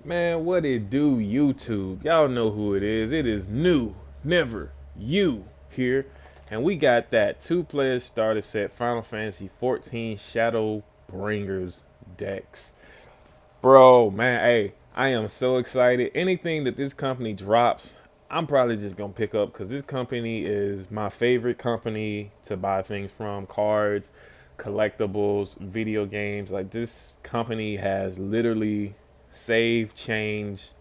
Man, what it do, YouTube? Y'all know who it is. It is New Never You here. And we got that two-player starter set Final Fantasy 14 Shadow Bringers decks. Bro, man, hey, I am so excited. Anything that this company drops, I'm probably just gonna pick up because this company is my favorite company to buy things from. Cards, collectibles, video games. Like, this company has literally saved, changed,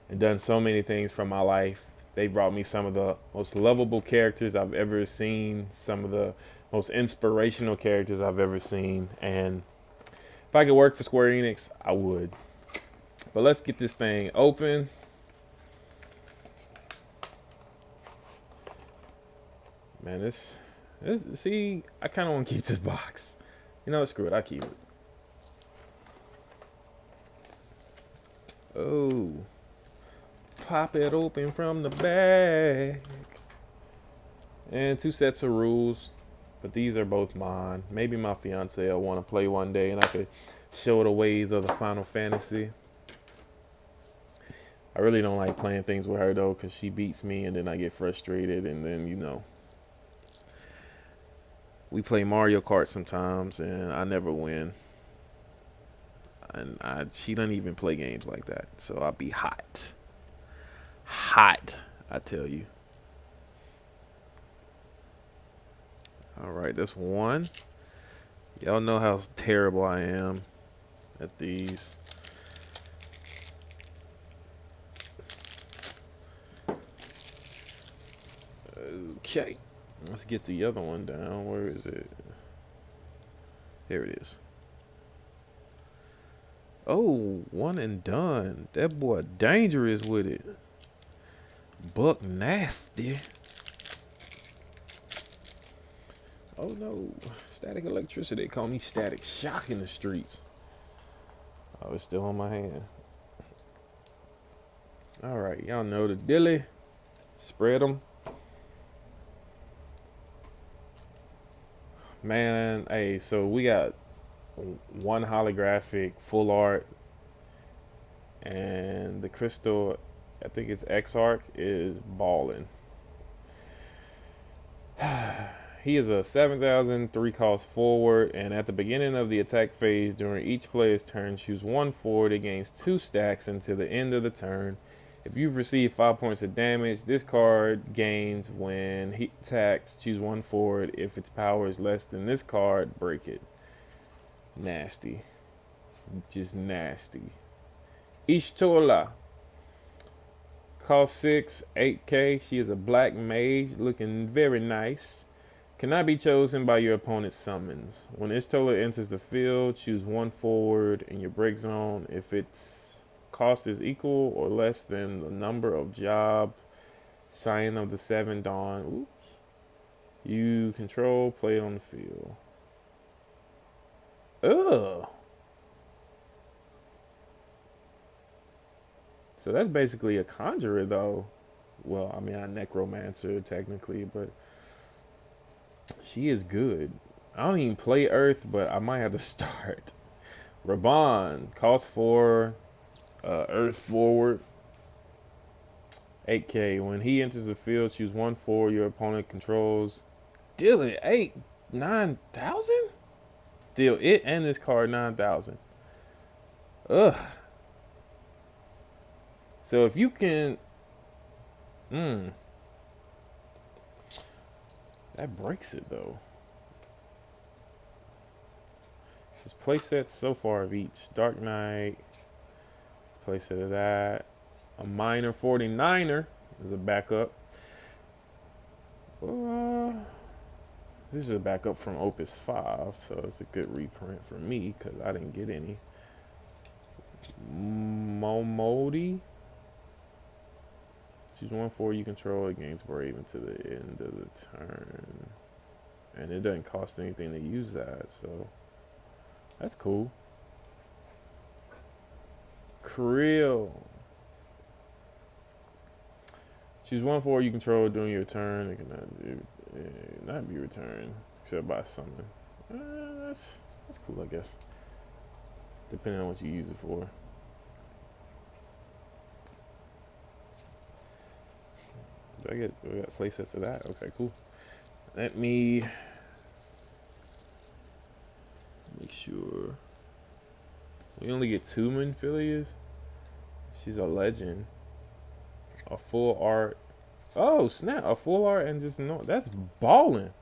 and done so many things from my life. They brought me some of the most lovable characters I've ever seen, some of the most inspirational characters I've ever seen, and if I could work for Square Enix, I would. But let's get this thing open. Man, this see, I kind of want to keep this box. You know what? Screw it. I keep it. Oh, pop it open from the back. And two sets of rules, but these are both mine. Maybe my fiance will want to play one day, and I could show the ways of the Final Fantasy. I really don't like playing things with her though, cause she beats me, and then I get frustrated, and then we play Mario Kart sometimes, and I never win. And she doesn't even play games like that, so I'll be hot. I tell you. All right, that's one. Y'all know how terrible I am at these. Okay, let's get the other one down. Where is it? There it is. Oh, one and done. That boy dangerous with it. Buck nasty. Oh no. Static electricity. They call me static shock in the streets. Oh, it's still on my hand. Alright, y'all know the dilly. Spread them. Man, hey, so we got one holographic full art, and the crystal, I think it's XIV, is balling. He is a 7,000 3 cost forward, and at the beginning of the attack phase during each player's turn, choose one forward. It gains 2 stacks until the end of the turn. If you've received 5 points of damage, this card gains when he attacks. Choose one forward. If its power is less than this card, break it. Nasty. Just nasty. Ishtola. Cost 6, 8k. She is a black mage looking very nice. Cannot be chosen by your opponent's summons. When Ishtola enters the field, choose one forward in your break zone. If its cost is equal or less than the number of job, Scion of the Seven Dawn, oops, you control, play it on the field. Ugh. So that's basically a conjurer, though. Well, I mean, a necromancer, technically, but she is good. I don't even play Earth, but I might have to start. Raban, cost 4, Earth forward, 8k. When he enters the field, choose one forward your opponent controls. Deal it, 9,000? Deal it and this card 9,000. Ugh. So if you can, that breaks it though. This is playsets so far of each. Dark Knight. Let's playset of that. A minor 49er is a backup. This is a backup from Opus 5, so it's a good reprint for me because I didn't get any. Momodi. Choose one forward you control. It gains Brave until the end of the turn. And it doesn't cost anything to use that, so that's cool. Krill. Choose one forward you control during your turn. It cannot be returned except by summon. That's cool, I guess. Depending on what you use it for. we got play sets of that? Okay, cool. Let me make sure. We only get 2 Minfilias. She's a legend. A full art. Oh snap! A full art and just no. That's balling.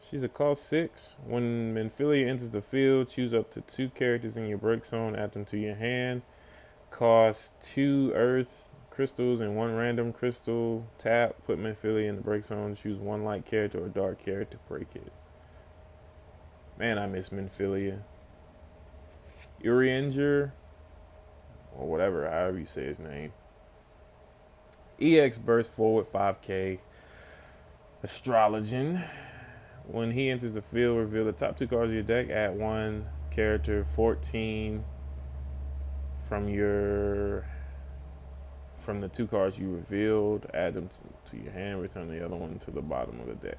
She's a cost 6. When Minfilia enters the field, choose up to 2 characters in your break zone. Add them to your hand. Cost 2 Earth crystals and 1 random crystal. Tap. Put Minfilia in the break zone. Choose 1 light character or dark character to break it. Man, I miss Minfilia. Urianger, or whatever, however you say his name. EX burst forward 5k. Astrologian. When he enters the field, reveal the top 2 cards of your deck. Add 1 character, 14 from the 2 cards you revealed. Add them to your hand. Return the other one to the bottom of the deck.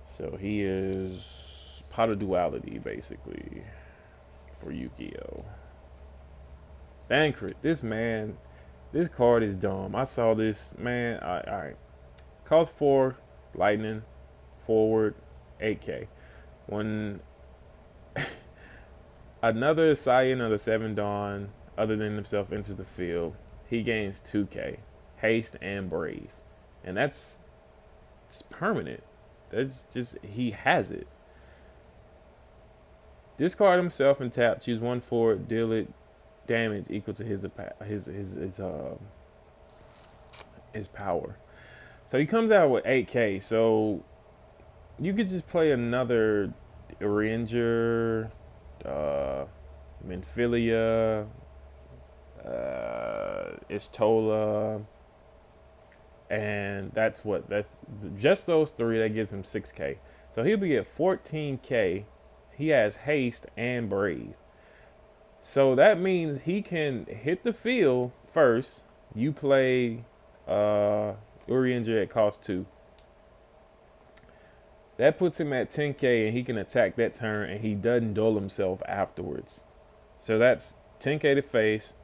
So he is pot of duality, basically, for Yu-Gi-Oh! Thancred, this card is dumb. I saw this, man. Alright. Cost 4, lightning, forward, 8k. When another Scion of the 7 Dawn, other than himself, enters the field, he gains 2k, haste, and brave. And it's permanent. That's just, he has it. Discard himself and tap. Choose 1 forward. Deal it damage equal to his power. So he comes out with 8k. So you could just play another Ranger, Minfilia, Ishtola, and that's just those 3 that gives him 6k. So he'll be at 14k. He has haste and brave. So that means he can hit the field first. You play Urianger at cost 2. That puts him at 10k, and he can attack that turn, and he doesn't dull himself afterwards. So that's 10k to face.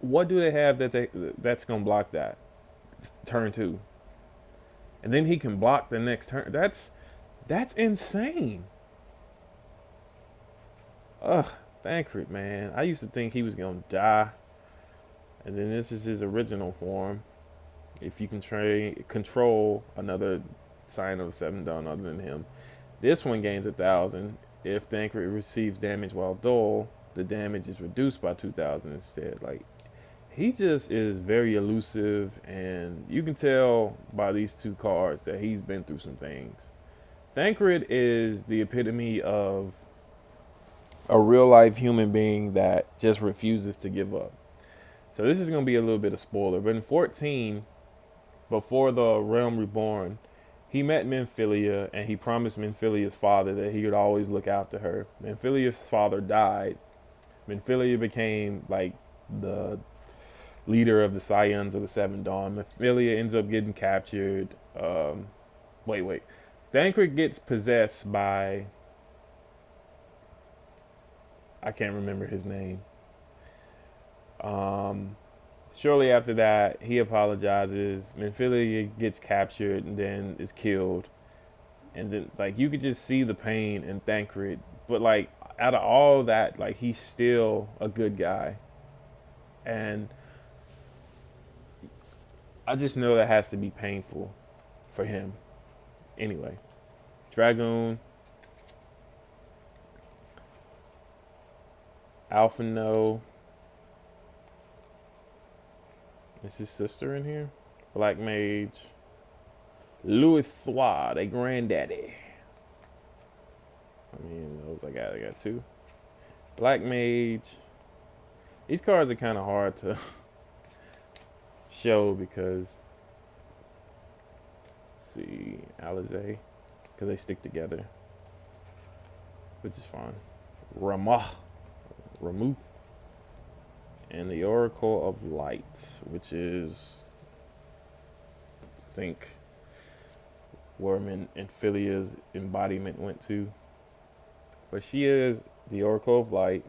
What do they have that's gonna block that? It's turn 2, and then he can block the next turn. That's insane. Ugh, Thancred, man. I used to think he was gonna die, and then this is his original form. If you can control another Scion of the 7 Dawn other than him, this one gains 1,000. If Thancred receives damage while dull, the damage is reduced by 2,000 instead. Like, he just is very elusive, and you can tell by these 2 cards that he's been through some things. Thancred is the epitome of a real life human being that just refuses to give up. So this is going to be a little bit of spoiler, but in 14, before the Realm Reborn, he met Minfilia, and he promised Minfilia's father that he would always look after her. Minfilia's father died. Minfilia became like the leader of the Scions of the 7 Dawn. Minfilia ends up getting captured. Wait. Thancred gets possessed by, I can't remember his name. Shortly after that, he apologizes. Minfilia gets captured and then is killed. And then, like, you could just see the pain in Thancred. But, like, out of all that, like, he's still a good guy. And I just know that has to be painful for him. Anyway, Dragoon, Alphino. Is his sister in here? Black Mage. Louis Thwa, they granddaddy. I mean, those I got 2. Black Mage. These cards are kind of hard to show because, let's see, Alizé, because they stick together, which is fine. Ramu, and the Oracle of Light, which is, I think, where Minfilia's embodiment went to. But she is the Oracle of Light.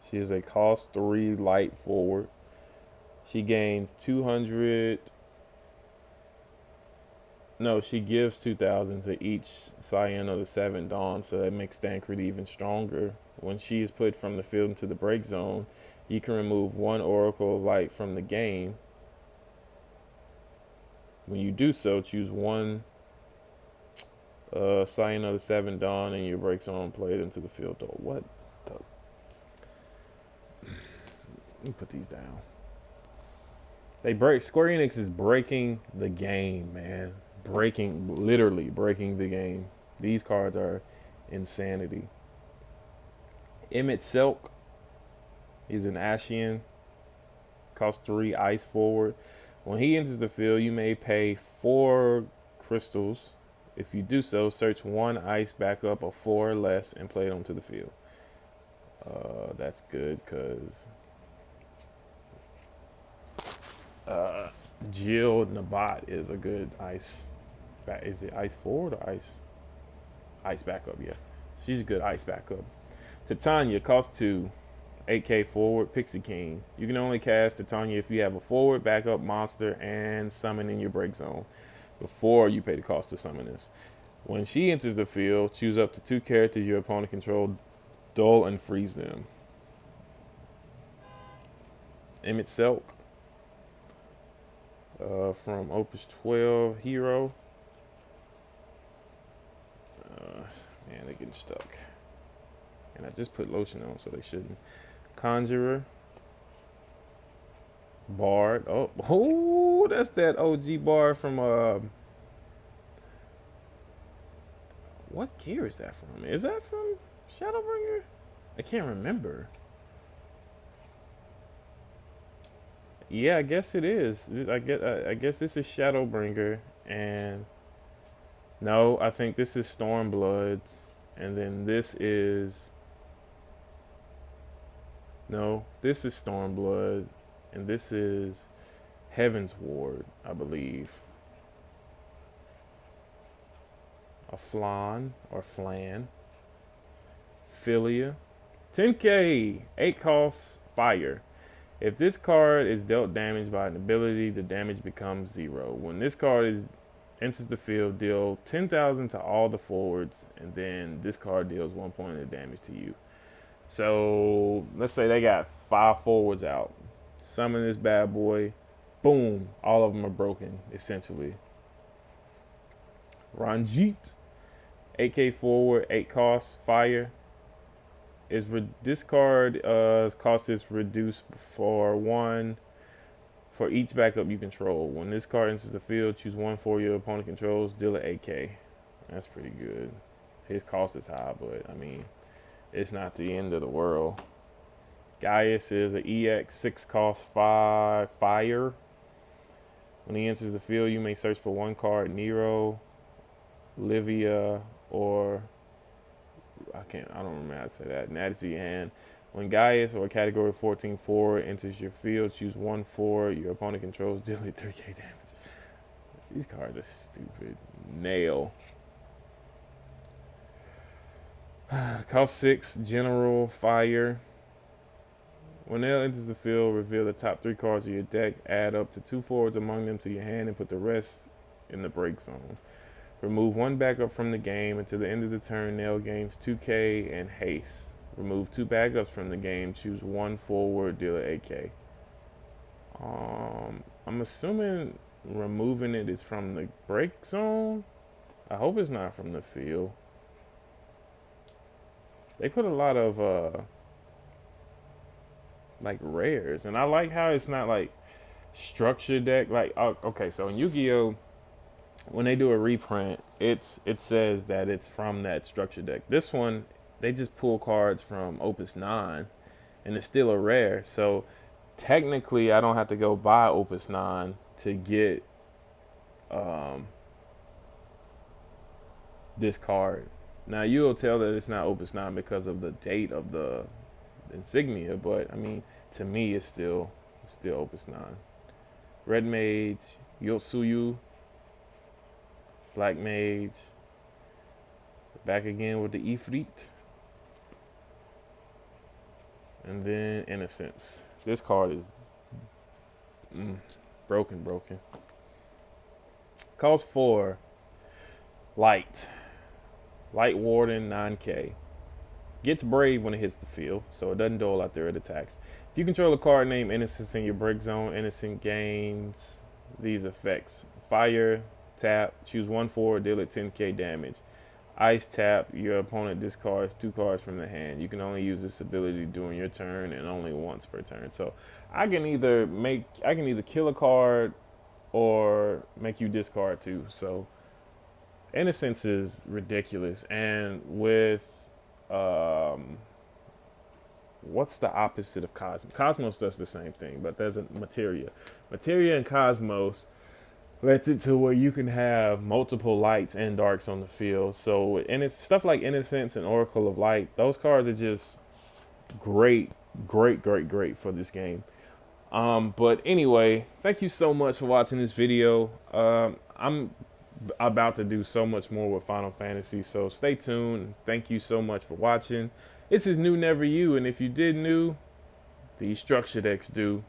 She is a cost 3 light forward. She gains 200. No, she gives 2,000 to each Scion of the 7 Dawn, so that makes Thancred even stronger. When she is put from the field into the break zone, you can remove one Oracle of Light from the game. When you do so, choose one Scion of the 7 Dawn and your break zone, play it into the field. Oh, what the? Let me put these down. Square Enix is breaking the game, man. Literally breaking the game. These cards are insanity. Emmett Silk, he's an Ashian, costs 3 ice forward. When he enters the field, you may pay 4 crystals. If you do so, search 1 ice backup of 4 or less and play it onto the field. That's good because Jill Nabat is a good ice. Is it ice forward or ice backup? Yeah, she's a good ice backup. Titania costs 2, 8k forward, Pixie King. You can only cast Titania if you have a forward backup monster and summon in your break zone before you pay the cost to summon this. When she enters the field, choose up to 2 characters your opponent controls, dull and freeze them. Emmett Selk from Opus 12 Hero. Man, they're getting stuck. And I just put lotion on, so they shouldn't. Conjurer. Bard. Oh, that's that OG Bard from what gear is that from? Is that from Shadowbringer? I can't remember. Yeah, I guess it is. I guess this is Shadowbringer, and no, I think this is Stormbloods, and then this is this is Stormblood, and this is Heaven's Ward, I believe. A Flan or Flan. Philia. 10k, 8 costs, fire. If this card is dealt damage by an ability, the damage becomes 0. When this card enters the field, deal 10,000 to all the forwards, and then this card deals 1 point of damage to you. So let's say they got 5 forwards out. Summon this bad boy. Boom. All of them are broken, essentially. Ranjit. 8k forward, 8 costs, fire. This card cost is reduced for 1 for each backup you control. When this card enters the field, choose 1 for your opponent controls, deal it 8k. That's pretty good. His cost is high, but I mean, it's not the end of the world. Gaius is an EX 6 cost 5 fire. When he enters the field, you may search for 1 card, Nero, Livia, or I don't remember how to say that. And add it to your hand. When Gaius or category 14 forward enters your field, choose 1 for your opponent controls, deal it 3k damage. These cards are stupid. Nail. Cost 6, General, Fire. When Nail enters the field, reveal the top 3 cards of your deck, add up to 2 forwards among them to your hand, and put the rest in the break zone. Remove 1 backup from the game. Until the end of the turn, Nail gains 2k and haste. Remove 2 backups from the game. Choose 1 forward, deal it 8k. I'm assuming removing it is from the break zone. I hope it's not from the field. They put a lot of like rares, and I like how it's not like structure deck. Like okay, so in Yu-Gi-Oh, when they do a reprint, it says that it's from that structure deck. This one, they just pull cards from Opus 9, and it's still a rare. So technically, I don't have to go buy Opus 9 to get this card. Now you'll tell that it's not Opus 9 because of the date of the insignia, but I mean, to me, it's still Opus 9. Red Mage, Yotsuyu, Black Mage, back again with the Ifrit. And then Innocence. This card is broken. Calls for Light. Light Warden 9K. Gets Brave when it hits the field, so it doesn't dole out there, it attacks. If you control a card named Innocence in your break zone, Innocent gains these effects. Fire, tap, choose 1/4, deal it 10k damage. Ice tap, your opponent discards 2 cards from the hand. You can only use this ability during your turn and only once per turn. So I can either kill a card or make you discard 2. So Innocence is ridiculous. And with what's the opposite of Cosmos? Cosmos does the same thing, but there's a Materia. Materia and Cosmos lets it to where you can have multiple lights and darks on the field. So, and it's stuff like Innocence and Oracle of Light. Those cards are just great for this game. But anyway, thank you so much for watching this video. I'm about to do so much more with Final Fantasy, so stay tuned. Thank you so much for watching. This is KnewNeverYou, and if you did new, these structure decks do.